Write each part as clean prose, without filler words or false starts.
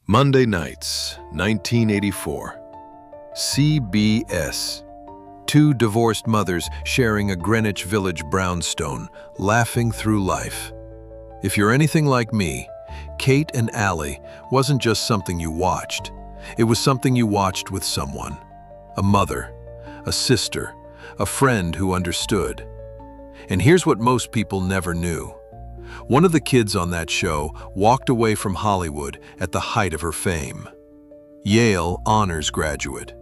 Monday nights, 1984. CBS. Two divorced mothers sharing a Greenwich Village brownstone, laughing through life. If you're anything like me, Kate and Allie wasn't just something you watched. It was something you watched with someone. A mother, a sister, a friend who understood. And here's what most people never knew. One of the kids on that show walked away from Hollywood at the height of her fame. Yale honors graduate,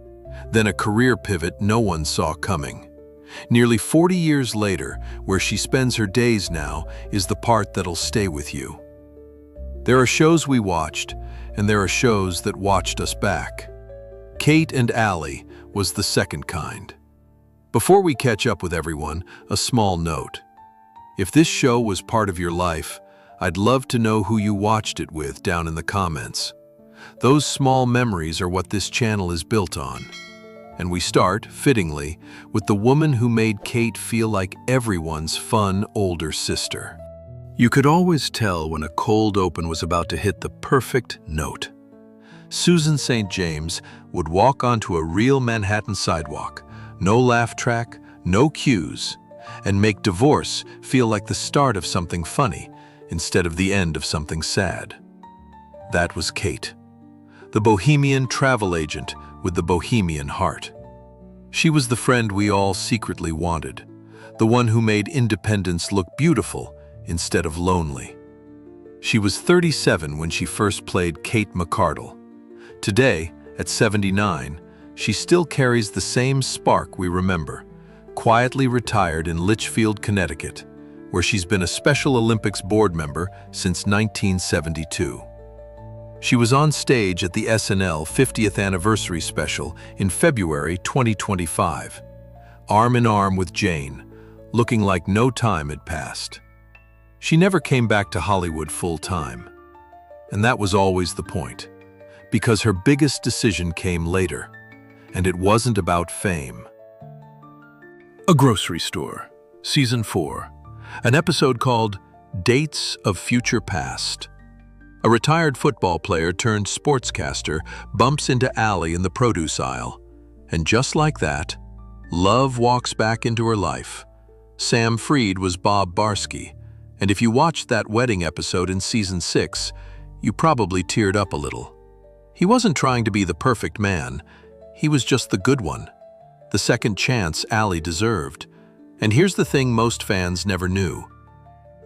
then a career pivot no one saw coming. Nearly 40 years later, where she spends her days now is the part that'll stay with you. There are shows we watched, and there are shows that watched us back. Kate and Allie was the second kind. Before we catch up with everyone, a small note. If this show was part of your life, I'd love to know who you watched it with down in the comments. Those small memories are what this channel is built on. And we start, fittingly, with the woman who made Kate feel like everyone's fun older sister. You could always tell when a cold open was about to hit the perfect note. Susan St. James would walk onto a real Manhattan sidewalk, no laugh track, no cues, and make divorce feel like the start of something funny instead of the end of something sad. That was Kate, the bohemian travel agent with the bohemian heart. She was the friend we all secretly wanted, the one who made independence look beautiful instead of lonely. She was 37 when she first played Kate McArdle. Today, at 79, she still carries the same spark we remember, quietly retired in Litchfield, Connecticut, where she's been a Special Olympics board member since 1972. She was on stage at the SNL 50th anniversary special in February 2025, arm in arm with Jane, looking like no time had passed. She never came back to Hollywood full-time, and that was always the point, because her biggest decision came later, and it wasn't about fame. A Grocery Store, Season 4, an episode called Dates of Future Past. A retired football player turned sportscaster bumps into Allie in the produce aisle, and just like that, love walks back into her life. Sam Freed was Bob Barsky, and if you watched that wedding episode in Season 6, you probably teared up a little. He wasn't trying to be the perfect man, he was just the good one. The second chance Allie deserved. And here's the thing most fans never knew.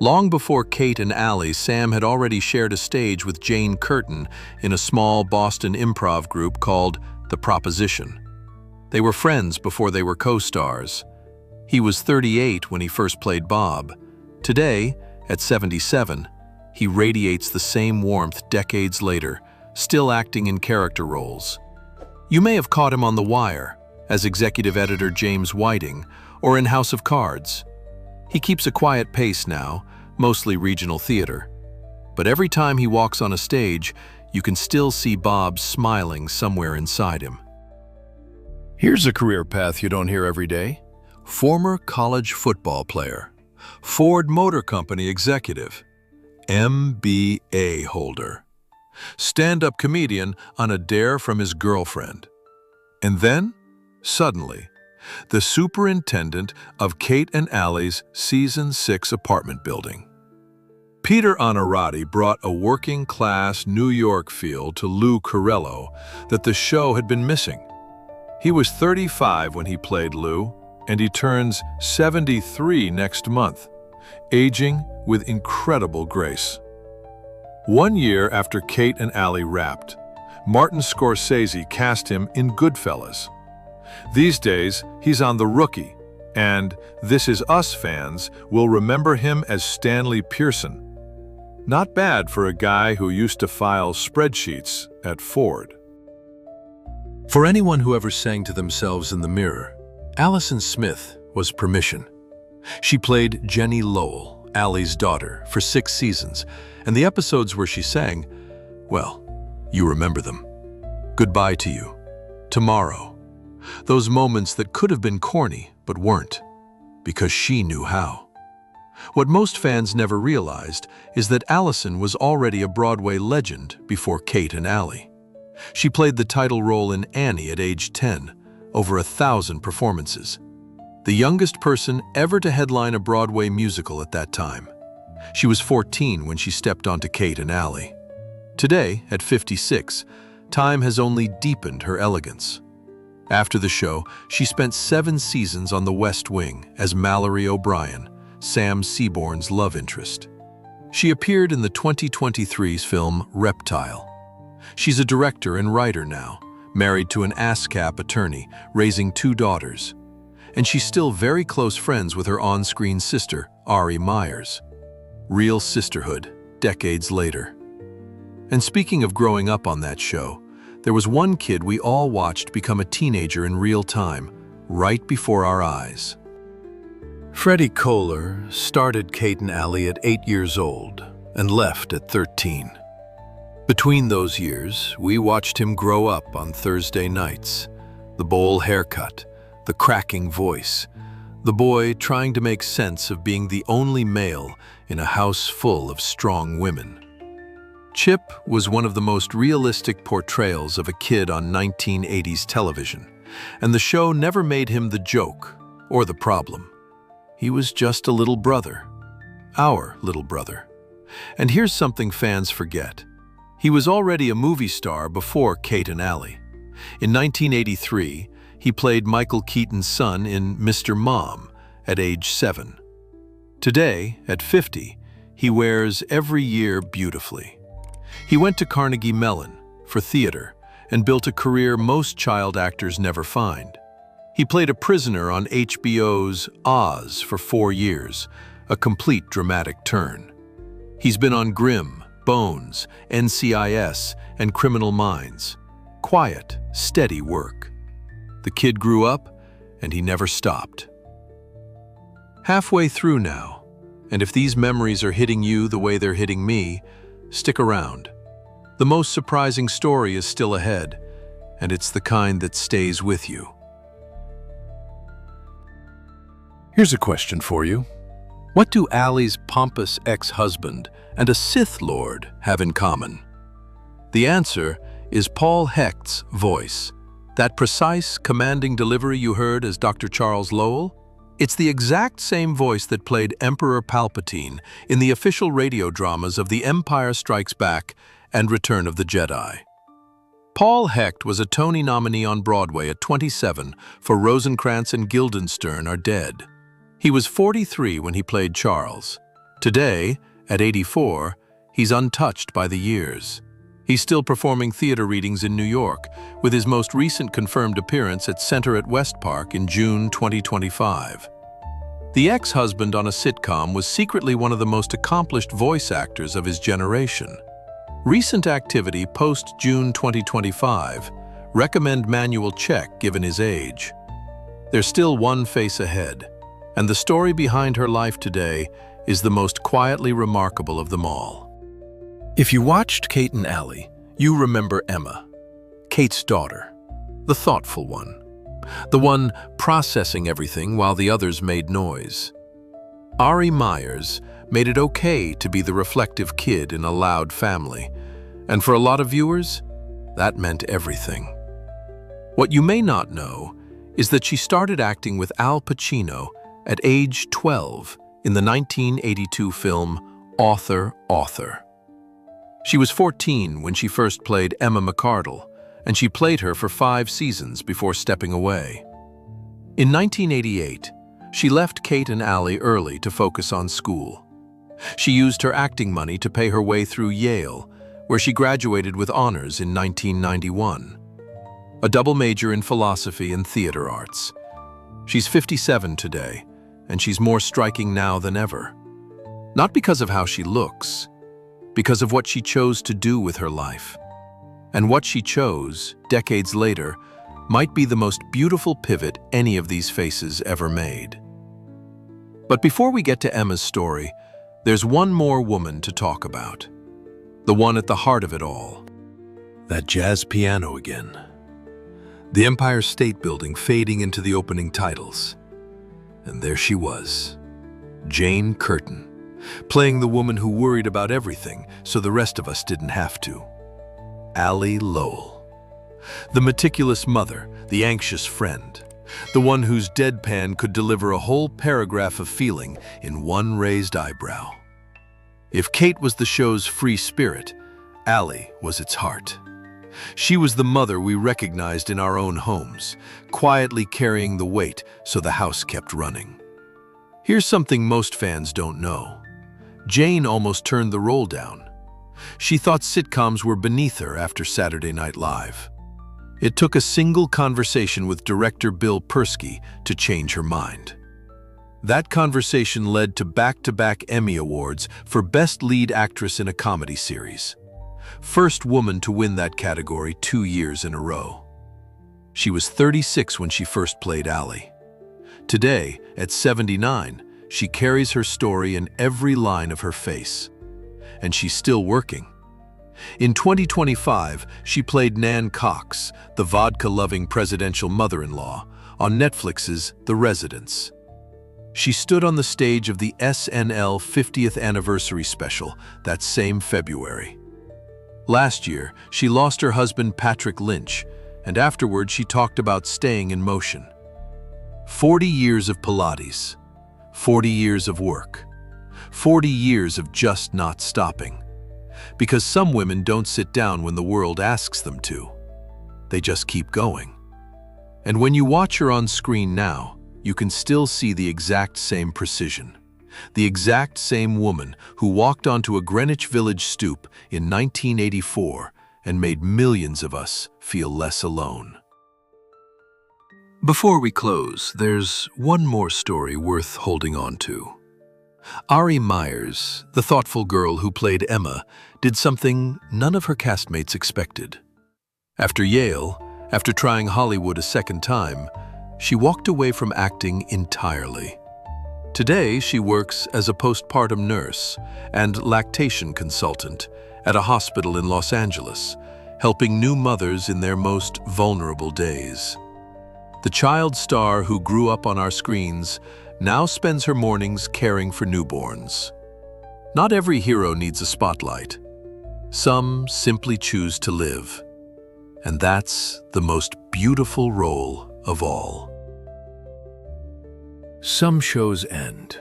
Long before Kate and Allie, Sam had already shared a stage with Jane Curtin in a small Boston improv group called The Proposition. They were friends before they were co-stars. He was 38 when he first played Bob. Today, at 77, he radiates the same warmth decades later, still acting in character roles. You may have caught him on The Wire, as executive editor James Whiting, or in House of Cards. He keeps a quiet pace now, mostly regional theater. But every time he walks on a stage, you can still see Bob smiling somewhere inside him. Here's a career path you don't hear every day. Former college football player, Ford Motor Company executive, MBA holder, stand-up comedian on a dare from his girlfriend. And then, suddenly, the superintendent of Kate and Allie's Season 6 apartment building. Peter Onorati brought a working-class New York feel to Lou Carello that the show had been missing. He was 35 when he played Lou, and he turns 73 next month, aging with incredible grace. 1 year after Kate and Allie wrapped, Martin Scorsese cast him in Goodfellas. These days, he's on The Rookie, and This Is Us fans will remember him as Stanley Pearson. Not bad for a guy who used to file spreadsheets at Ford. For anyone who ever sang to themselves in the mirror, Allison Smith was permission. She played Jenny Lowell, Allie's daughter, for 6 seasons, and the episodes where she sang, well, you remember them. Goodbye to You, Tomorrow. Those moments that could have been corny, but weren't, because she knew how. What most fans never realized is that Allison was already a Broadway legend before Kate and Allie. She played the title role in Annie at age 10, over 1,000 performances. The youngest person ever to headline a Broadway musical at that time. She was 14 when she stepped onto Kate and Allie. Today, at 56, time has only deepened her elegance. After the show, she spent 7 seasons on the West Wing as Mallory O'Brien, Sam Seaborn's love interest. She appeared in the 2023's film Reptile. She's a director and writer now, married to an ASCAP attorney, raising 2 daughters. And she's still very close friends with her on-screen sister, Ari Myers. Real sisterhood, decades later. And speaking of growing up on that show, there was one kid we all watched become a teenager in real time, right before our eyes. Freddie Koehler started Kate and Allie at 8 years old and left at 13. Between those years, we watched him grow up on Thursday nights. The bowl haircut, the cracking voice, the boy trying to make sense of being the only male in a house full of strong women. Chip was one of the most realistic portrayals of a kid on 1980s television, and the show never made him the joke or the problem. He was just a little brother, our little brother. And here's something fans forget. He was already a movie star before Kate and Allie. In 1983, he played Michael Keaton's son in Mr. Mom at age 7. Today, at 50, he wears every year beautifully. He went to Carnegie Mellon for theater and built a career most child actors never find. He played a prisoner on HBO's Oz for 4 years, a complete dramatic turn. He's been on Grimm, Bones, NCIS, and Criminal Minds. Quiet, steady work. The kid grew up, and he never stopped. Halfway through now, and if these memories are hitting you the way they're hitting me, stick around. The most surprising story is still ahead, and it's the kind that stays with you. Here's a question for you. What do Allie's pompous ex-husband and a Sith Lord have in common? The answer is Paul Hecht's voice. That precise, commanding delivery you heard as Dr. Charles Lowell? It's the exact same voice that played Emperor Palpatine in the official radio dramas of The Empire Strikes Back and Return of the Jedi. Paul Hecht was a Tony nominee on Broadway at 27 for Rosencrantz and Guildenstern Are Dead. He was 43 when he played Charles. Today, at 84, he's untouched by the years. He's still performing theater readings in New York, with his most recent confirmed appearance at Center at West Park in June 2025. The ex-husband on a sitcom was secretly one of the most accomplished voice actors of his generation. Recent activity post-June 2025, recommend manual check given his age. There's still one face ahead, and the story behind her life today is the most quietly remarkable of them all. If you watched Kate and Allie, you remember Emma, Kate's daughter, the thoughtful one, the one processing everything while the others made noise. Ari Myers made it okay to be the reflective kid in a loud family, and for a lot of viewers, that meant everything. What you may not know is that she started acting with Al Pacino at age 12 in the 1982 film Author. She was 14 when she first played Emma McArdle, and she played her for 5 seasons before stepping away. In 1988, she left Kate and Allie early to focus on school. She used her acting money to pay her way through Yale, where she graduated with honors in 1991. A double major in philosophy and theater arts. She's 57 today, and she's more striking now than ever. Not because of how she looks, because of what she chose to do with her life. And what she chose, decades later, might be the most beautiful pivot any of these faces ever made. But before we get to Emma's story, there's one more woman to talk about. The one at the heart of it all. That jazz piano again. The Empire State Building fading into the opening titles. And there she was, Jane Curtin, playing the woman who worried about everything so the rest of us didn't have to. Allie Lowell, the meticulous mother, the anxious friend, the one whose deadpan could deliver a whole paragraph of feeling in one raised eyebrow. If Kate was the show's free spirit, Allie was its heart. She was the mother we recognized in our own homes, quietly carrying the weight so the house kept running. Here's something most fans don't know. Jane almost turned the role down. She thought sitcoms were beneath her after Saturday Night Live. It took a single conversation with director Bob Barsky to change her mind. That conversation led to back-to-back Emmy Awards for Best Lead Actress in a Comedy Series. First woman to win that category 2 years in a row. She was 36 when she first played Allie. Today, at 79, she carries her story in every line of her face. And she's still working. In 2025, she played Nan Cox, the vodka-loving presidential mother-in-law, on Netflix's The Residence. She stood on the stage of the SNL 50th anniversary special that same February. Last year, she lost her husband Patrick Lynch, and afterward she talked about staying in motion. 40 years of Pilates, 40 years of work, 40 years of just not stopping. Because some women don't sit down when the world asks them to. They just keep going. And when you watch her on screen now, you can still see the exact same precision. The exact same woman who walked onto a Greenwich Village stoop in 1984 and made millions of us feel less alone. Before we close, there's one more story worth holding on to. Ari Myers, the thoughtful girl who played Emma, did something none of her castmates expected. After Yale, after trying Hollywood a second time, she walked away from acting entirely. Today, she works as a postpartum nurse and lactation consultant at a hospital in Los Angeles, helping new mothers in their most vulnerable days. The child star who grew up on our screens now spends her mornings caring for newborns. Not every hero needs a spotlight. Some simply choose to live. And that's the most beautiful role of all. Some shows end.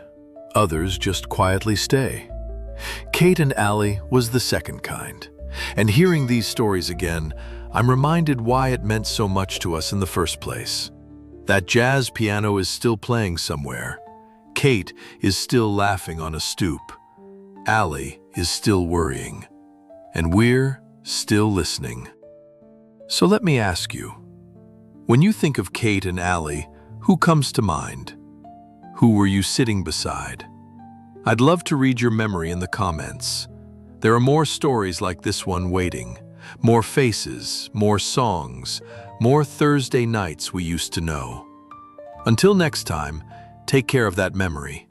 Others just quietly stay. Kate and Allie was the second kind. And hearing these stories again, I'm reminded why it meant so much to us in the first place. That jazz piano is still playing somewhere. Kate is still laughing on a stoop. Allie is still worrying. And we're still listening. So let me ask you, when you think of Kate and Allie, who comes to mind? Who were you sitting beside? I'd love to read your memory in the comments. There are more stories like this one waiting. More faces, more songs, more Thursday nights we used to know. Until next time, take care of that memory.